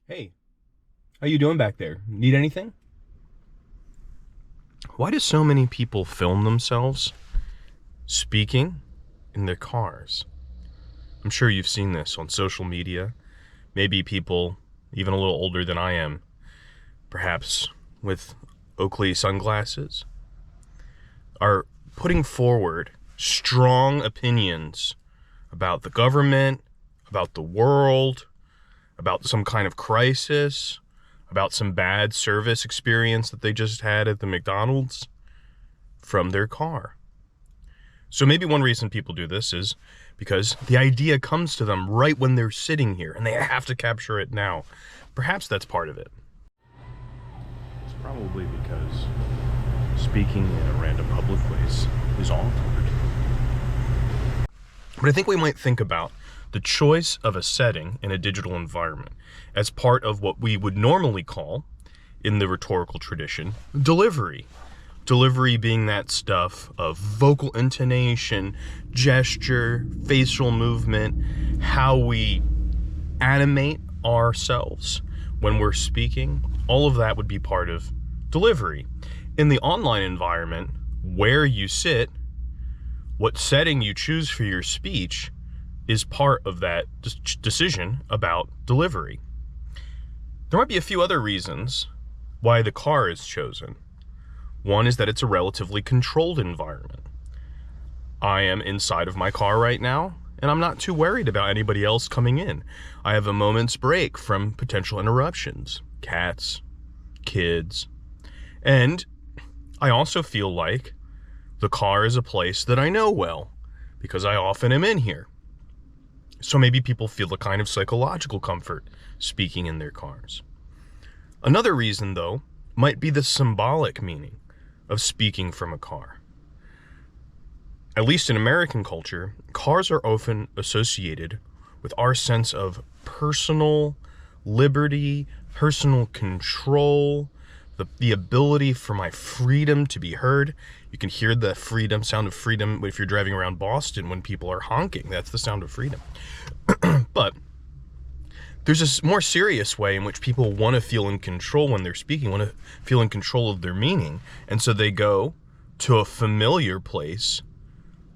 Hey, how you doing back there? Need anything? Why do so many people film themselves speaking in their cars? I'm sure you've seen this on social media. Maybe people even a little older than I am, perhaps with Oakley sunglasses, are putting forward strong opinions about the government, about the world, about some kind of crisis, about some bad service experience that they just had at the McDonald's from their car. So maybe one reason people do this is because the idea comes to them right when they're sitting here and they have to capture it now. Perhaps that's part of it. It's probably because speaking in a random public place is awkward. But I think we might think about the choice of a setting in a digital environment as part of what we would normally call, in the rhetorical tradition, delivery. Delivery being that stuff of vocal intonation, gesture, facial movement, how we animate ourselves when we're speaking. All of that would be part of delivery. In the online environment, where you sit, what setting you choose for your speech is part of that decision about delivery. There might be a few other reasons why the car is chosen. One is that it's a relatively controlled environment. I am inside of my car right now, and I'm not too worried about anybody else coming in. I have a moment's break from potential interruptions, cats, kids, and I also feel like the car is a place that I know well because I often am in here. So maybe people feel a kind of psychological comfort speaking in their cars. Another reason, though, might be the symbolic meaning of speaking from a car. At least in American culture, cars are often associated with our sense of personal liberty, personal control, the ability for my freedom to be heard. You can hear the sound of freedom if you're driving around Boston when people are honking. That's the sound of freedom. But there's a more serious way in which people want to feel in control when they're speaking, want to feel in control of their meaning. And so they go to a familiar place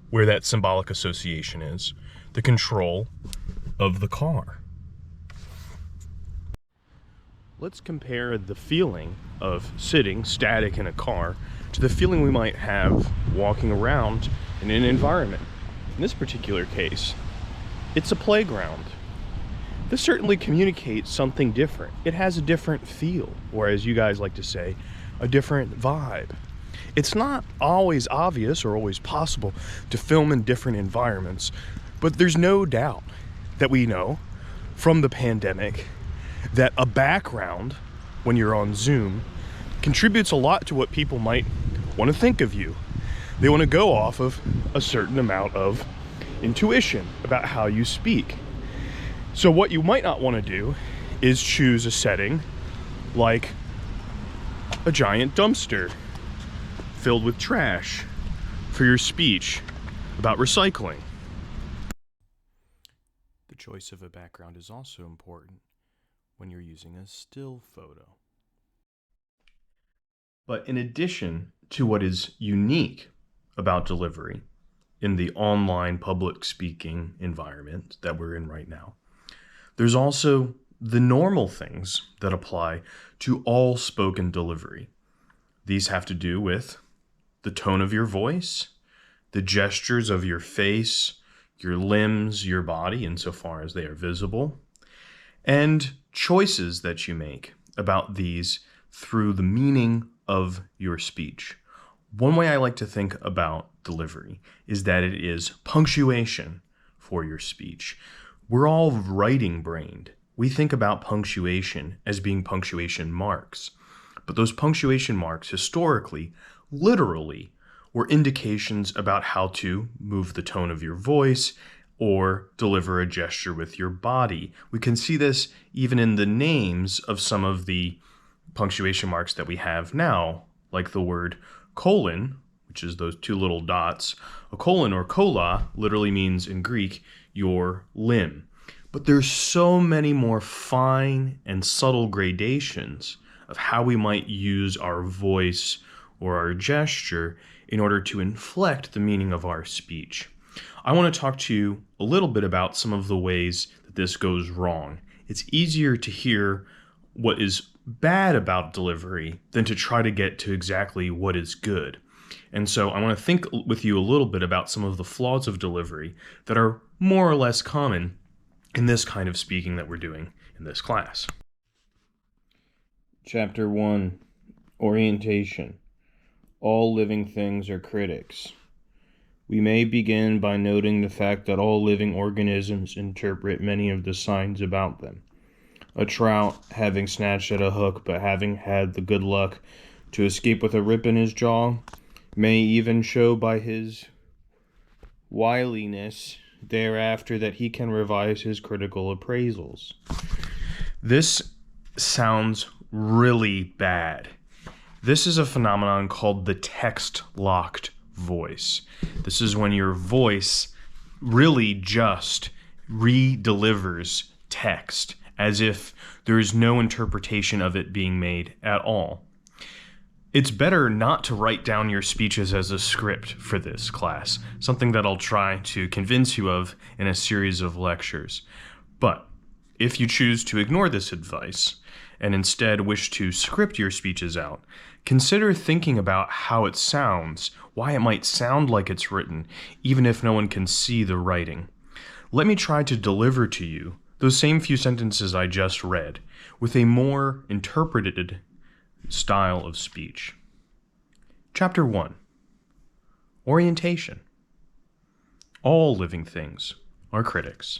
where that symbolic association is, the control of the car. Let's compare the feeling of sitting static in a car to the feeling we might have walking around in an environment. In this particular case, it's a playground. This certainly communicates something different. It has a different feel, or as you guys like to say, a different vibe. It's not always obvious or always possible to film in different environments, but there's no doubt that we know from the pandemic that a background, when you're on Zoom, contributes a lot to what people might want to think of you. They want to go off of a certain amount of intuition about how you speak. So what you might not want to do is choose a setting like a giant dumpster filled with trash for your speech about recycling. The choice of a background is also important when you're using a still photo. But in addition to what is unique about delivery in the online public speaking environment that we're in right now, there's also the normal things that apply to all spoken delivery. These have to do with the tone of your voice, the gestures of your face, your limbs, your body, insofar as they are visible, and choices that you make about these through the meaning of your speech. One way I like to think about delivery is that it is punctuation for your speech. We're all writing brained. We think about punctuation as being punctuation marks. But those punctuation marks historically, literally, were indications about how to move the tone of your voice or deliver a gesture with your body. We can see this even in the names of some of the punctuation marks that we have now, like the word colon, which is those two little dots. A colon or kola literally means in Greek, your limb. But there's so many more fine and subtle gradations of how we might use our voice or our gesture in order to inflect the meaning of our speech. I want to talk to you a little bit about some of the ways that this goes wrong. It's easier to hear what is bad about delivery than to try to get to exactly what is good. And so I want to think with you a little bit about some of the flaws of delivery that are more or less common in this kind of speaking that we're doing in this class. Chapter 1, Orientation. All living things are critics. We may begin by noting the fact that all living organisms interpret many of the signs about them. A trout, having snatched at a hook but having had the good luck to escape with a rip in his jaw, may even show by his wiliness thereafter that he can revise his critical appraisals. This sounds really bad. This is a phenomenon called the text-locked voice. This is when your voice really just re-delivers text as if there is no interpretation of it being made at all. It's better not to write down your speeches as a script for this class, something that I'll try to convince you of in a series of lectures. But if you choose to ignore this advice and instead wish to script your speeches out, consider thinking about how it sounds, why it might sound like it's written, even if no one can see the writing. Let me try to deliver to you those same few sentences I just read with a more interpreted style of speech. Chapter 1. Orientation. All living things are critics.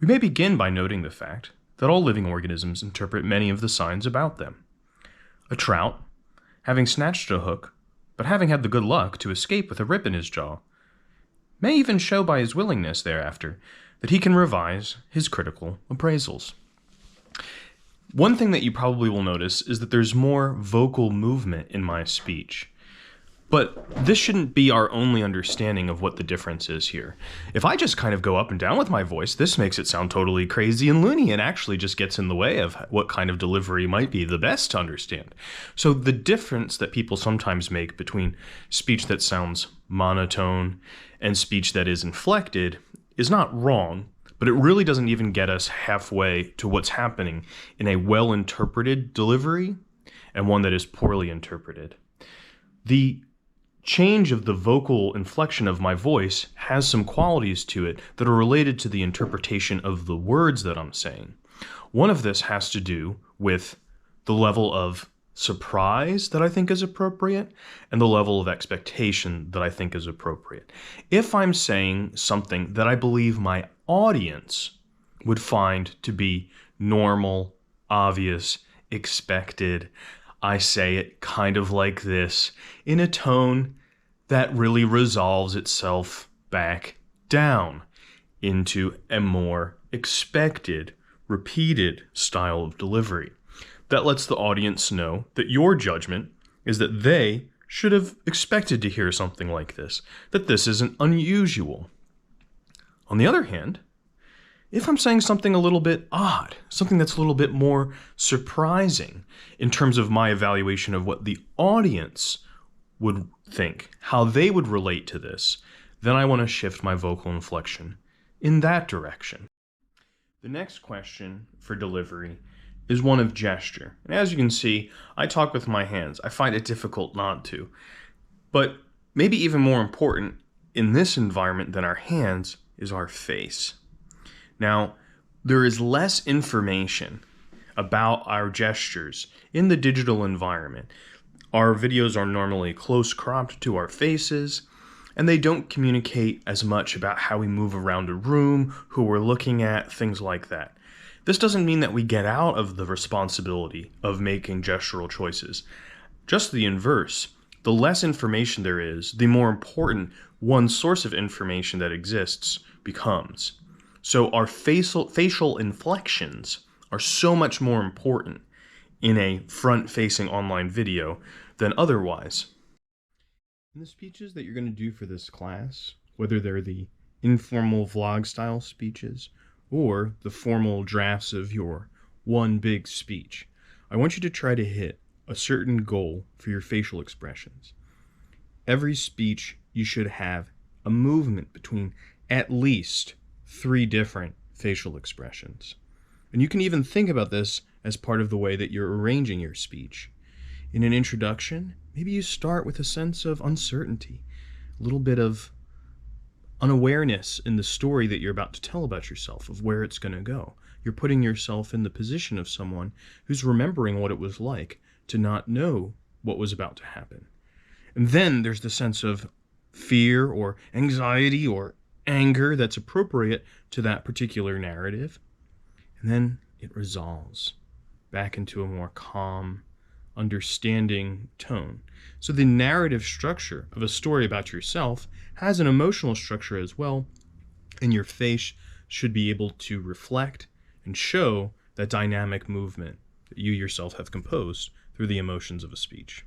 We may begin by noting the fact that all living organisms interpret many of the signs about them. A trout, having snatched a hook, but having had the good luck to escape with a rip in his jaw, may even show by his willingness thereafter that he can revise his critical appraisals. One thing that you probably will notice is that there's more vocal movement in my speech. But this shouldn't be our only understanding of what the difference is here. If I just kind of go up and down with my voice, this makes it sound totally crazy and loony and actually just gets in the way of what kind of delivery might be the best to understand. So the difference that people sometimes make between speech that sounds monotone and speech that is inflected is not wrong, but it really doesn't even get us halfway to what's happening in a well-interpreted delivery and one that is poorly interpreted. The change of the vocal inflection of my voice has some qualities to it that are related to the interpretation of the words that I'm saying. One of this has to do with the level of surprise that I think is appropriate and the level of expectation that I think is appropriate. If I'm saying something that I believe my audience would find to be normal, obvious, expected, I say it kind of like this in a tone that really resolves itself back down into a more expected, repeated style of delivery. That lets the audience know that your judgment is that they should have expected to hear something like this, that this isn't unusual. On the other hand, if I'm saying something a little bit odd, something that's a little bit more surprising in terms of my evaluation of what the audience would think, how they would relate to this, then I want to shift my vocal inflection in that direction. The next question for delivery is one of gesture. And as you can see, I talk with my hands. I find it difficult not to. But maybe even more important in this environment than our hands is our face. Now, there is less information about our gestures in the digital environment. Our videos are normally close cropped to our faces, and they don't communicate as much about how we move around a room, who we're looking at, things like that. This doesn't mean that we get out of the responsibility of making gestural choices. Just the inverse. The less information there is, the more important one source of information that exists becomes. So our facial inflections are so much more important in a front-facing online video than otherwise. In the speeches that you're going to do for this class, whether they're the informal vlog-style speeches or the formal drafts of your one big speech, I want you to try to hit a certain goal for your facial expressions. Every speech, you should have a movement between at least 3 different facial expressions. And you can even think about this as part of the way that you're arranging your speech. In an introduction, maybe you start with a sense of uncertainty, a little bit of unawareness in the story that you're about to tell about yourself, of where it's going to go. You're putting yourself in the position of someone who's remembering what it was like to not know what was about to happen. And then there's the sense of fear or anxiety or anger that's appropriate to that particular narrative. And then it resolves back into a more calm, understanding tone. So the narrative structure of a story about yourself has an emotional structure as well, and your face should be able to reflect and show that dynamic movement that you yourself have composed through the emotions of a speech.